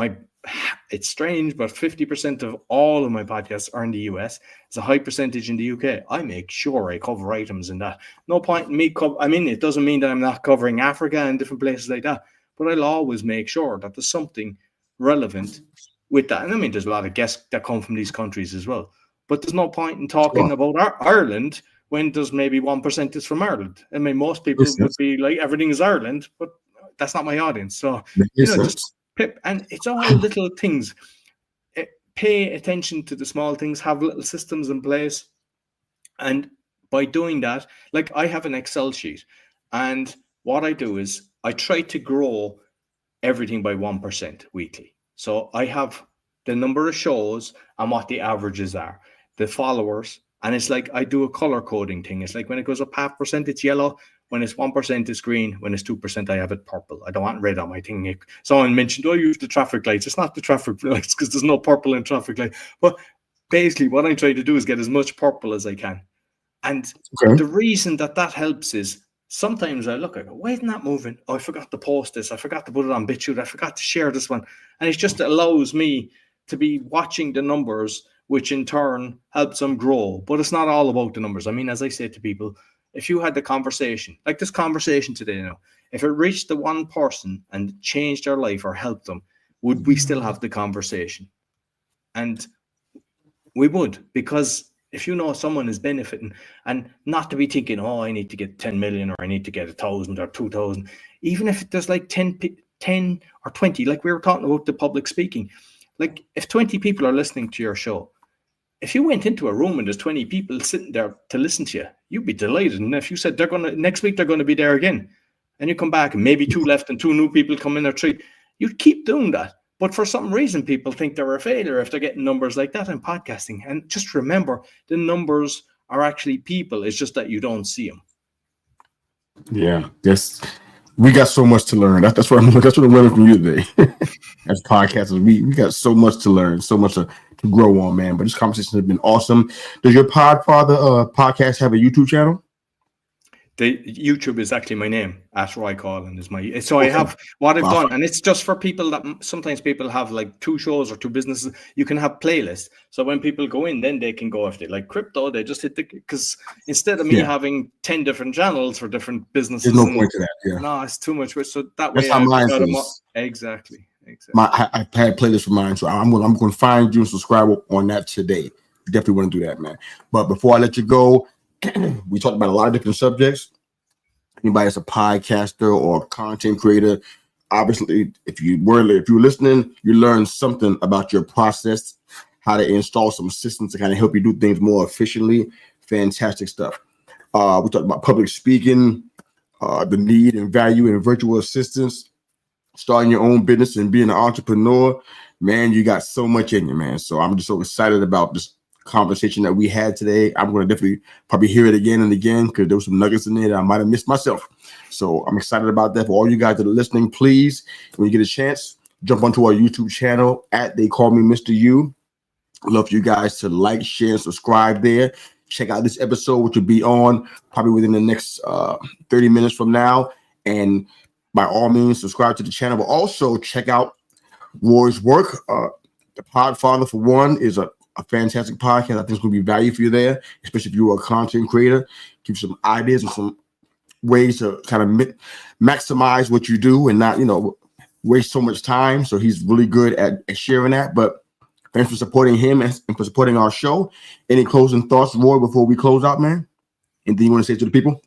it's strange, but 50% of all of my podcasts are in the US. It's a high percentage in the UK. I make sure I cover items in that. No point in me it doesn't mean that I'm not covering Africa and different places like that, but I'll always make sure that there's something relevant with that. And I mean, there's a lot of guests that come from these countries as well. But there's no point in talking about Ireland when there's maybe 1% is from Ireland. I mean, most people would be like, everything is Ireland, but that's not my audience. So, just pip. And it's all little things. Pay attention to the small things, have little systems in place. And by doing that, like I have an Excel sheet. And what I do is I try to grow everything by 1% weekly. So I have the number of shows and what the averages are, the followers. And it's like I do a color coding thing. It's like when it goes up 0.5%, it's yellow. When it's 1%, it's green. When it's 2%, I have it purple. I don't want red on my thing. Someone mentioned, I use the traffic lights. It's not the traffic lights because there's no purple in traffic light. But basically, what I'm trying to do is get as much purple as I can. And the reason that helps is sometimes I look, I go, why isn't that moving? Oh, I forgot to post this. I forgot to put it on BitChute. I forgot to share this one. And it just allows me to be watching the numbers, which in turn helps them grow. But it's not all about the numbers. I mean, as I say to people, if you had the conversation, like this conversation today now, if it reached the one person and changed their life or helped them, would we still have the conversation? And we would, because if you know someone is benefiting, and not to be thinking, oh, I need to get 10 million or I need to get 1,000 or 2,000, even if there's like 10 or 20, like we were talking about the public speaking, like if 20 people are listening to your show, if you went into a room and there's 20 people sitting there to listen to you, you'd be delighted. And if you said next week they're going to be there again, and you come back and maybe 2 left and 2 new people come in or 3, you'd keep doing that. But for some reason, people think they're a failure if they're getting numbers like that in podcasting. And just remember, the numbers are actually people. It's just that you don't see them. Yeah, yes. We got so much to learn. That's what I'm learning from you today. As podcasters, we got so much to learn, so much to grow on, man. But this conversation has been awesome. Does your Podfather podcast have a YouTube channel? The YouTube is actually my name. @Roy Coughlan is my. So I have what I've done, and it's just for people that sometimes people have like 2 shows or 2 businesses. You can have playlists, so when people go in, then they can go, if they like crypto, they just hit because instead of me having 10 different channels for different businesses, there's no point to that. Yeah, no, it's too much. So that that's way, how mine is. Exactly. I had playlists for mine, so I'm going to find you and subscribe on that today. Definitely want to do that, man. But before I let you go, we talked about a lot of different subjects. Anybody that's a podcaster or a content creator, obviously, if you were listening, you learned something about your process, how to install some systems to kind of help you do things more efficiently. Fantastic stuff. We talked about public speaking, the need and value in virtual assistants, starting your own business and being an entrepreneur. Man, you got so much in you, man. So I'm just so excited about this conversation that we had today. I'm going to definitely probably hear it again and again because there were some nuggets in there that I might have missed myself. So I'm excited about that. For all you guys that are listening, please, when you get a chance, jump onto our YouTube channel They Call Me Mr. Yu. I'd love for you guys to like, share, and subscribe there. Check out this episode, which will be on probably within the next 30 minutes from now. And by all means, subscribe to the channel. But also check out Roy's work. The Podfather, for one, is a fantastic podcast. I think it's going to be value for you there, especially if you're a content creator. Give you some ideas and some ways to kind of maximize what you do and not, waste so much time. So he's really good at sharing that. But thanks for supporting him and for supporting our show. Any closing thoughts, Roy, before we close out, man? Anything you want to say to the people?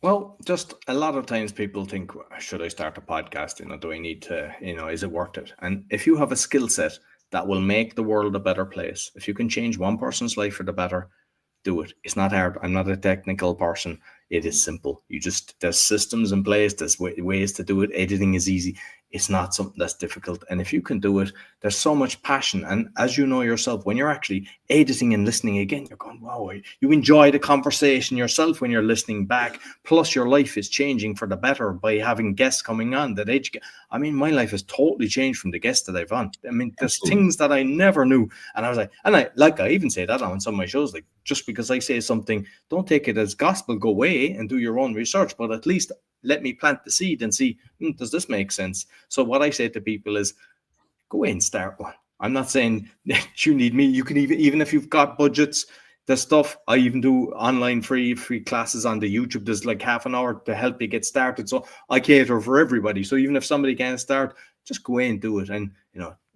Well, just a lot of times people think, should I start a podcast? Do I need to, is it worth it? And if you have a skill set that will make the world a better place. If you can change one person's life for the better, do it. It's not hard. I'm not a technical person. It is simple. There's systems in place. There's ways to do it. Editing is easy. It's not something that's difficult. And if you can do it, there's so much passion. And as you know yourself, when you're actually editing and listening again, you're going, wow, you enjoy the conversation yourself when you're listening back. Plus, your life is changing for the better by having guests coming on that educate. I mean, my life has totally changed from the guests that I've on. I mean, there's things that I never knew. And I was like, I even say that on some of my shows, like, just because I say something, don't take it as gospel, go away and do your own research, but at least let me plant the seed and see, does this make sense? So what I say to people is, go away and start one. I'm not saying that you need me. You can even if you've got budgets, there's stuff. I even do online free classes on the YouTube. There's like half an hour to help you get started. So I cater for everybody. So even if somebody can't start, just go away and do it. And,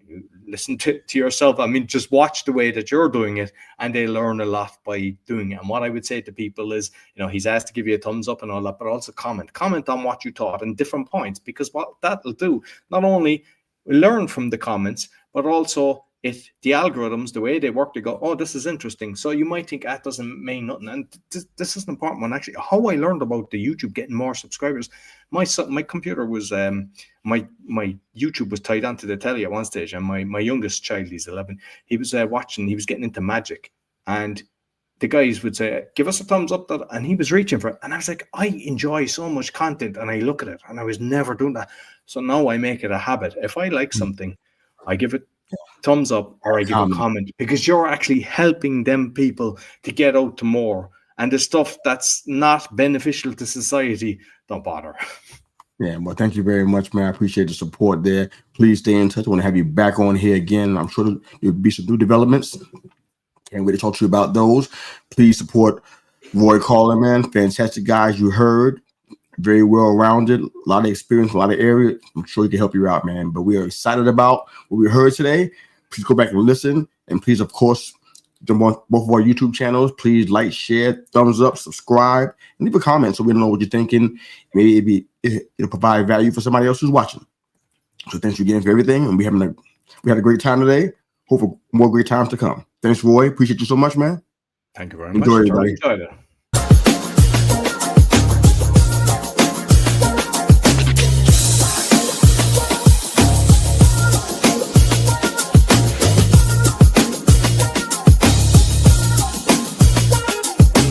you listen to yourself. I mean, just watch the way that you're doing it, and they learn a lot by doing it. And what I would say to people is, he's asked to give you a thumbs up and all that, but also comment on what you thought and different points, because what that'll do, not only learn from the comments, but also if the algorithms, the way they work, they go, oh, this is interesting. So you might think that doesn't mean nothing. And this is an important one, actually. How I learned about the YouTube getting more subscribers. My computer was, my YouTube was tied onto the telly at one stage. And my youngest child, he's 11, he was watching, he was getting into magic. And the guys would say, give us a thumbs up. And he was reaching for it. And I was like, I enjoy so much content. And I look at it. And I was never doing that. So now I make it a habit. If I like something, I give it thumbs up or I give a comment, because you're actually helping them people to get out to more. And the stuff that's not beneficial to society, don't bother. Yeah, well, thank you very much, man. I appreciate the support there. Please stay in touch. I want to have you back on here again. I'm sure there'll be some new developments. Can't wait to talk to you about those. Please support Roy Coughlan, man. Fantastic guys you heard. Very well-rounded, a lot of experience, a lot of areas. I'm sure he can help you out, man. But we are excited about what we heard today. Please go back and listen. And please, of course, jump on both of our YouTube channels. Please like, share, thumbs up, subscribe, and leave a comment so we know what you're thinking. Maybe it'll provide value for somebody else who's watching. So thanks again for everything. And we had a great time today. Hope for more great times to come. Thanks, Roy. Appreciate you so much, man. Thank you very much. Enjoy, everybody. Enjoyed it.